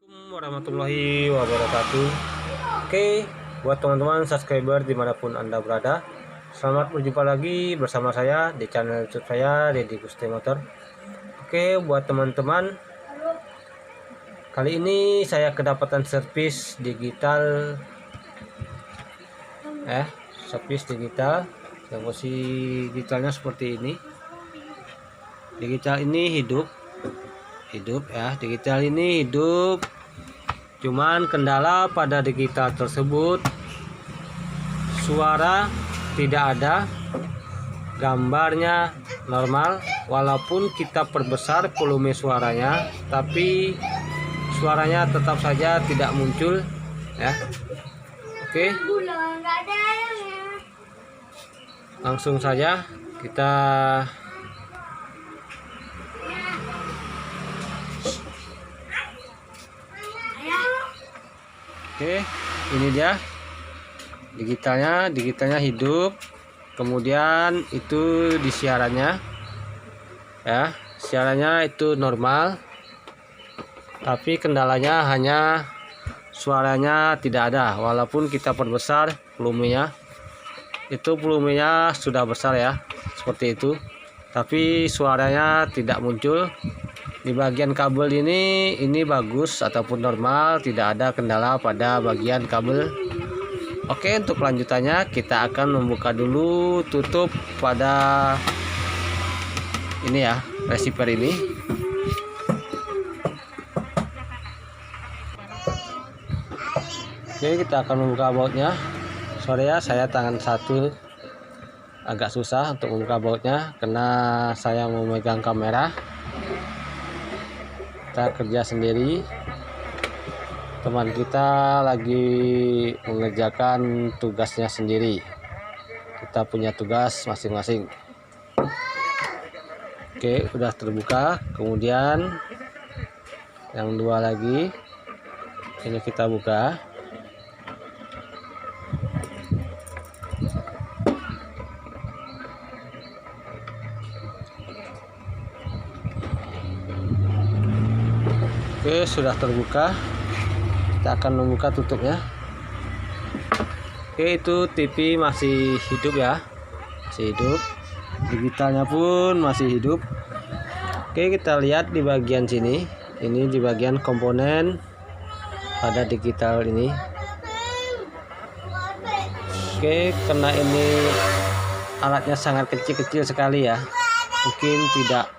Assalamualaikum warahmatullahi wabarakatuh. Oke, buat teman-teman subscriber dimanapun Anda berada, selamat berjumpa lagi bersama saya di channel YouTube saya, Deddy Gusti Motor. Oke, buat teman-teman, kali ini saya kedapatan servis digital, servis digital yang posisi digitalnya seperti ini. Digital ini hidup ya, digital ini hidup. Cuman kendala pada digital tersebut, suara tidak ada, gambarnya normal, walaupun kita perbesar volume suaranya, tapi suaranya tetap saja tidak muncul ya. Oke, langsung saja kita ini dia digitalnya hidup. Kemudian itu di siarannya ya, siarannya itu normal, tapi kendalanya hanya suaranya tidak ada, walaupun kita perbesar volumenya. Itu volumenya sudah besar ya, seperti itu, tapi suaranya tidak muncul. Di bagian kabel ini bagus ataupun normal, tidak ada kendala pada bagian kabel. Oke, untuk lanjutannya kita akan membuka dulu tutup pada ini ya, receiver ini. Oke, kita akan membuka bautnya. Sorry ya, saya tangan satu agak susah untuk membuka bautnya karena saya memegang kamera. Kita kerja sendiri, teman kita lagi mengerjakan tugasnya sendiri, kita punya tugas masing-masing. Oke, udah terbuka. Kemudian yang dua lagi ini kita buka. Oke, sudah terbuka. Kita akan membuka tutupnya. Oke, itu TV masih hidup ya, masih hidup. Digitalnya pun masih hidup. Oke, kita lihat di bagian sini. Ini di bagian komponen pada digital ini. Oke, karena ini alatnya sangat kecil-kecil sekali ya, mungkin tidak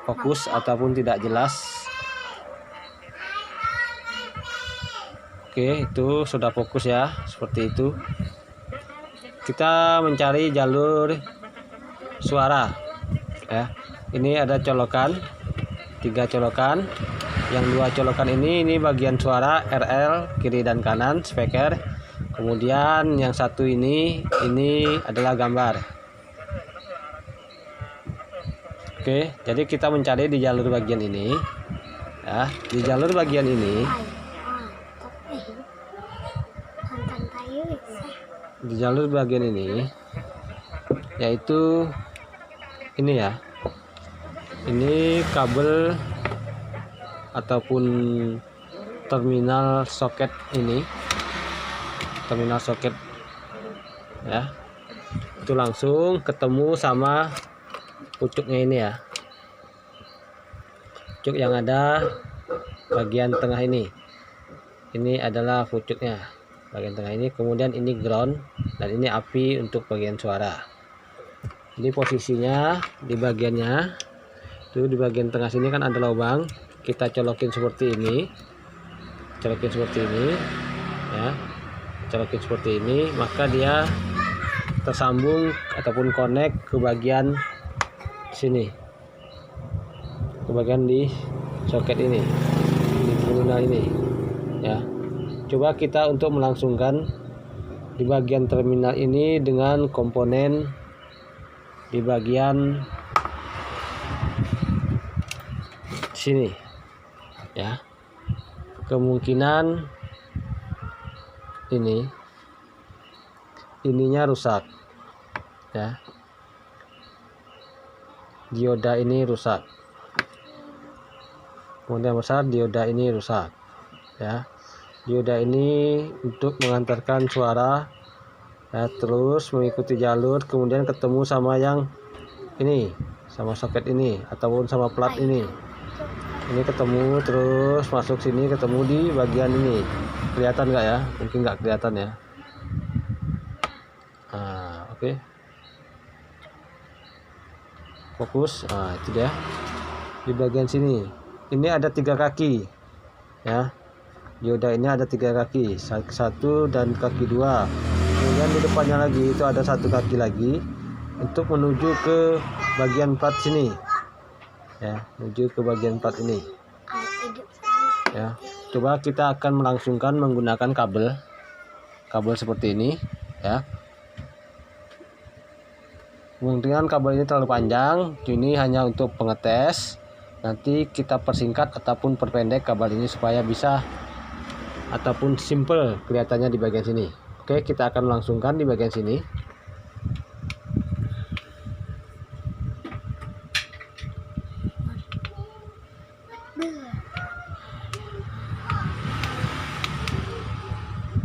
fokus ataupun tidak jelas. Oke, itu sudah fokus ya, seperti itu. Kita mencari jalur suara ya. Ini ada colokan, 3 colokan. Yang 2 colokan ini bagian suara RL kiri dan kanan speaker. Kemudian yang satu ini adalah gambar. Oke, jadi kita mencari di jalur bagian ini ya. Di jalur bagian ini, di jalur bagian ini, yaitu ini ya, ini kabel ataupun terminal soket ini, terminal soket ya, itu langsung ketemu sama pucuknya ini ya, pucuk yang ada bagian tengah ini adalah pucuknya bagian tengah ini. Kemudian ini ground dan ini api untuk bagian suara. Ini posisinya di bagiannya itu, di bagian tengah sini kan ada lubang. Kita colokin seperti ini, colokin seperti ini ya, colokin seperti ini, maka dia tersambung ataupun connect ke bagian sini, ke bagian di soket ini, di terminal ini ya. Coba kita untuk melangsungkan di bagian terminal ini dengan komponen di bagian sini ya. Kemungkinan ininya rusak ya, dioda ini rusak. kemudian besar, dioda ini rusak ya. Dioda ini untuk mengantarkan suara ya, terus mengikuti jalur, kemudian ketemu sama yang ini, sama soket ini ataupun sama plat ini ketemu, terus masuk sini, ketemu di bagian ini. Kelihatan nggak ya? Mungkin nggak kelihatan ya. Nah, oke. Fokus. Nah, itu dia di bagian sini. Ini ada 3 kaki ya. Dioda ini ada 3 kaki, satu dan kaki 2. Kemudian di depannya lagi itu ada 1 kaki lagi untuk menuju ke bagian plat sini ya, menuju ke bagian plat ini ya. Coba kita akan melangsungkan menggunakan kabel seperti ini ya. Kemungkinan kabel ini terlalu panjang, ini hanya untuk pengetes. Nanti kita persingkat ataupun perpendek kabel ini supaya bisa ataupun simple kelihatannya di bagian sini. Oke, kita akan melangsungkan di bagian sini.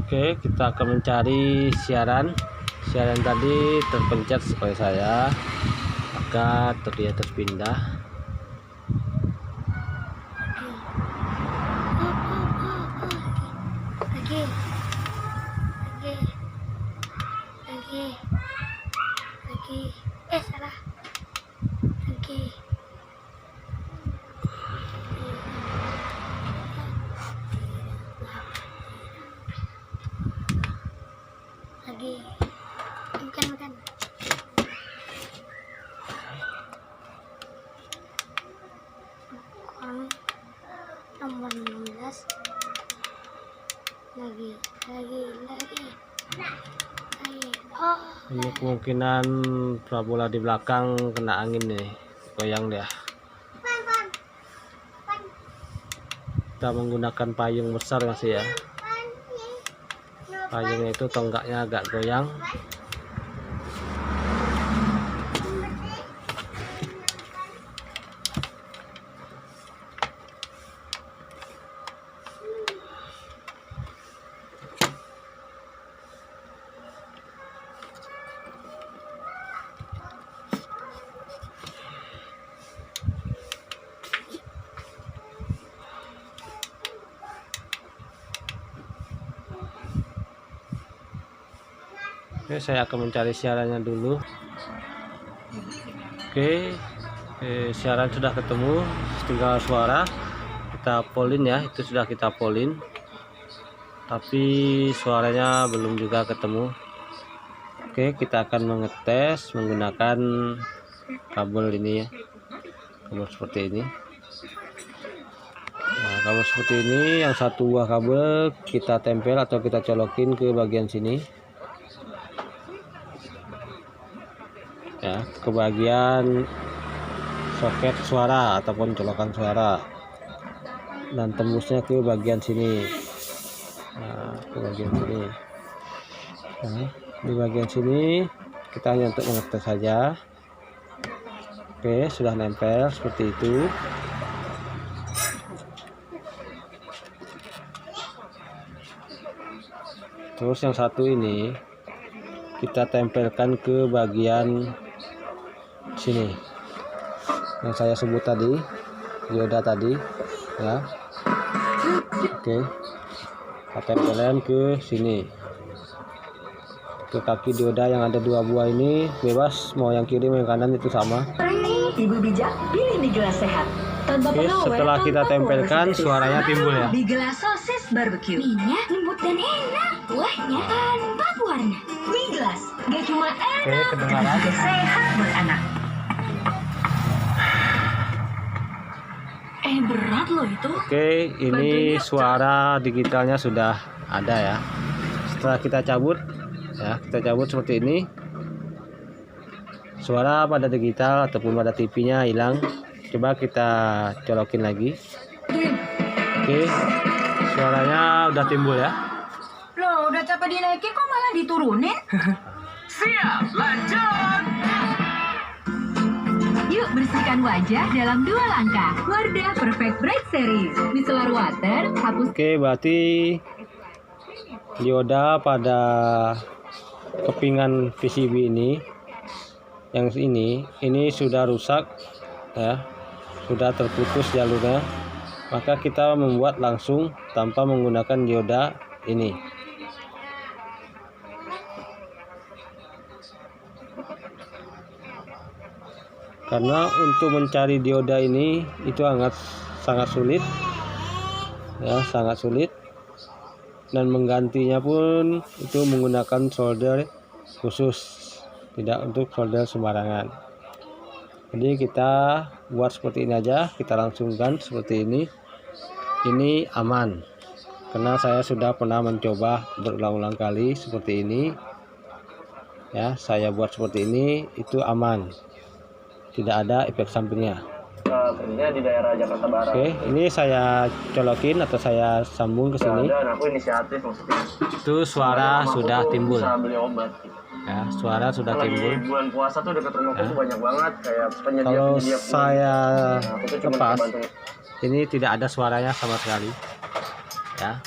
Oke, kita akan mencari siaran tadi terpencet seperti saya, maka dia terpindah. Salah. Lagi. Bukan. Nomor 16. Lagi. Oh. Ini kemungkinan parabola di belakang kena angin nih, goyang dia. Kita menggunakan payung besar masih ya. Payungnya itu tonggaknya agak goyang. Oke, saya akan mencari siarannya dulu. Oke, siaran sudah ketemu, tinggal suara kita polin ya. Itu sudah kita polin, tapi suaranya belum juga ketemu. Oke, kita akan mengetes menggunakan kabel ini ya, kabel seperti ini. Nah, kabel seperti ini, yang satu buah kabel kita tempel atau kita colokin ke bagian sini ya, ke bagian soket suara ataupun colokan suara, dan tembusnya ke bagian sini. Nah, ke bagian sini. Nah, di bagian sini kita hanya untuk mengetes saja. Oke, sudah nempel seperti itu. Terus yang satu ini kita tempelkan ke bagian sini yang saya sebut tadi, dioda tadi ya. Oke, kita tempelkan ke sini, ke kaki dioda yang ada 2 buah ini. Bebas mau yang kiri mau yang kanan, itu sama. Ibu bijak, pilih mie gelas sehat. Oke, setelah kita tempelkan suaranya timbul ya. Mie gelas sosis barbecue. Mie-nya lembut dan enak. Kuahnya tanpa warna. Mie gelas, gak cuma enak, Oke, kedengaran. juga sehat buat anak. Berat loh itu. Oke, ini suara digitalnya sudah ada ya. Setelah kita cabut ya, kita cabut seperti ini, suara pada digital ataupun pada TV-nya hilang. Coba kita colokin lagi. Oke, suaranya udah timbul ya. Loh, udah capek dinaikin kok malah diturunin? Siap, lanjut. Yuk bersihkan wajah dalam 2 langkah. Wardah Perfect Bright Series. Micellar water, hapus. Oke, berarti dioda pada kepingan PCB ini, yang ini sudah rusak ya, sudah terputus jalurnya, maka kita membuat langsung tanpa menggunakan dioda ini. Karena untuk mencari dioda ini itu sangat sulit ya, sangat sulit, dan menggantinya pun itu menggunakan solder khusus, tidak untuk solder sembarangan. Jadi kita buat seperti ini aja, kita langsungkan seperti ini aman, karena saya sudah pernah mencoba berulang-ulang kali seperti ini ya. Saya buat seperti ini, itu aman, tidak ada efek sampingnya. Kerjanya di daerah Jakarta Barat. Oke, ini saya colokin atau saya sambung ke sini. Dan aku inisiatif maksudnya. Itu suara sudah timbul. Bisa beli obat. Ya, suara sudah Lagi timbul. bulan puasa tuh dekat rumahku tuh banyak banget kayak Kalau penyedia. saya Aku tuh cuma lepas, bantu ini tidak ada suaranya sama sekali. Ya.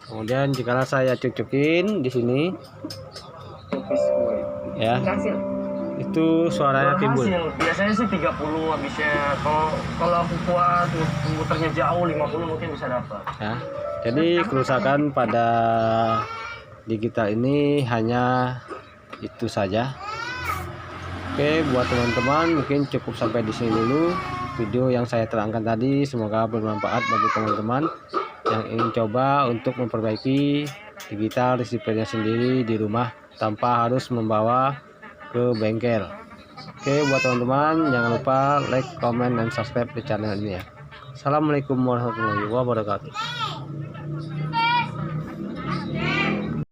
Kemudian jika saya cucukin di sini, tipis gue. ya, Hasil. itu suaranya timbul. Berhasil. Biasanya sih 30 habisnya. Kalau aku kuat muternya jauh 50 mungkin bisa dapat. Ya. Jadi kerusakan pada digital ini hanya itu saja. Oke, buat teman-teman mungkin cukup sampai di sini dulu video yang saya terangkan tadi. Semoga bermanfaat bagi teman-teman yang ingin coba untuk memperbaiki digital receivernya sendiri di rumah tanpa harus membawa ke bengkel. Oke, buat teman-teman jangan lupa like, comment, dan subscribe di channel ini ya. Assalamualaikum warahmatullahi wabarakatuh.